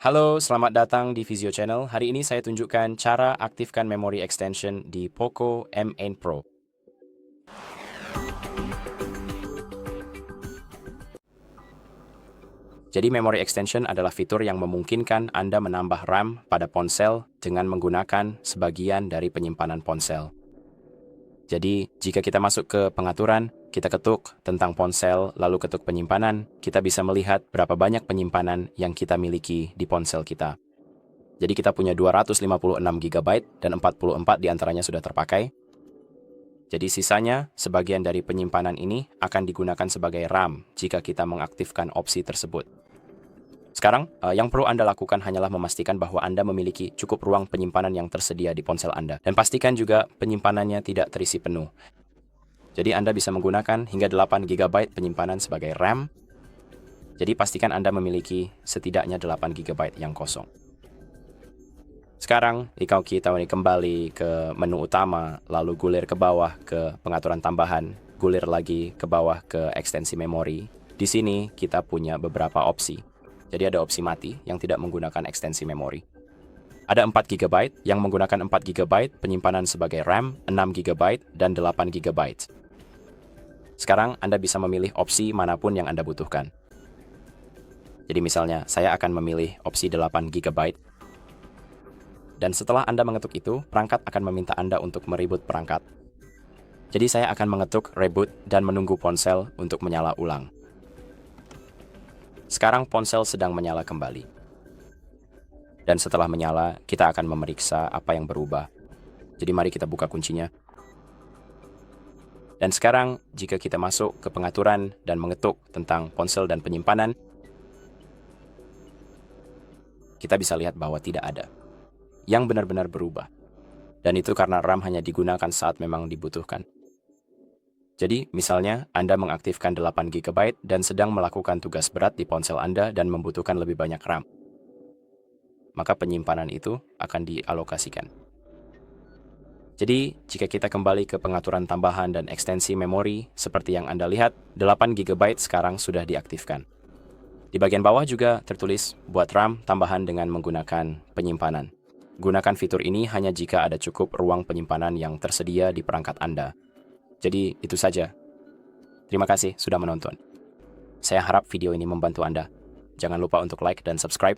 Halo, selamat datang di Visio Channel. Hari ini saya tunjukkan cara aktifkan memory extension di Poco M8 Pro. Jadi memory extension adalah fitur yang memungkinkan Anda menambah RAM pada ponsel dengan menggunakan sebagian dari penyimpanan ponsel. Jadi, jika kita masuk ke pengaturan, kita ketuk tentang ponsel, lalu ketuk penyimpanan, kita bisa melihat berapa banyak penyimpanan yang kita miliki di ponsel kita. Jadi kita punya 256 GB dan 44 diantaranya sudah terpakai. Jadi sisanya, sebagian dari penyimpanan ini akan digunakan sebagai RAM jika kita mengaktifkan opsi tersebut. Sekarang, yang perlu Anda lakukan hanyalah memastikan bahwa Anda memiliki cukup ruang penyimpanan yang tersedia di ponsel Anda. Dan pastikan juga penyimpanannya tidak terisi penuh. Jadi Anda bisa menggunakan hingga 8 GB penyimpanan sebagai RAM. Jadi pastikan Anda memiliki setidaknya 8 GB yang kosong. Sekarang, jika kita kembali ke menu utama, lalu gulir ke bawah ke pengaturan tambahan, gulir lagi ke bawah ke ekstensi memori. Di sini kita punya beberapa opsi. Jadi ada opsi mati yang tidak menggunakan ekstensi memori. Ada 4 GB yang menggunakan 4 GB penyimpanan sebagai RAM, 6 GB, dan 8 GB. Sekarang Anda bisa memilih opsi manapun yang Anda butuhkan. Jadi misalnya, saya akan memilih opsi 8 GB. Dan setelah Anda mengetuk itu, perangkat akan meminta Anda untuk mereboot perangkat. Jadi saya akan mengetuk reboot dan menunggu ponsel untuk menyala ulang. Sekarang ponsel sedang menyala kembali. Dan setelah menyala, kita akan memeriksa apa yang berubah. Jadi mari kita buka kuncinya. Dan sekarang, jika kita masuk ke pengaturan dan mengetuk tentang ponsel dan penyimpanan, kita bisa lihat bahwa tidak ada yang benar-benar berubah. Dan itu karena RAM hanya digunakan saat memang dibutuhkan. Jadi, misalnya, Anda mengaktifkan 8 GB dan sedang melakukan tugas berat di ponsel Anda dan membutuhkan lebih banyak RAM. Maka penyimpanan itu akan dialokasikan. Jadi, jika kita kembali ke pengaturan tambahan dan ekstensi memori, seperti yang Anda lihat, 8 GB sekarang sudah diaktifkan. Di bagian bawah juga tertulis, buat RAM tambahan dengan menggunakan penyimpanan. Gunakan fitur ini hanya jika ada cukup ruang penyimpanan yang tersedia di perangkat Anda. Jadi, itu saja. Terima kasih sudah menonton. Saya harap video ini membantu Anda. Jangan lupa untuk like dan subscribe.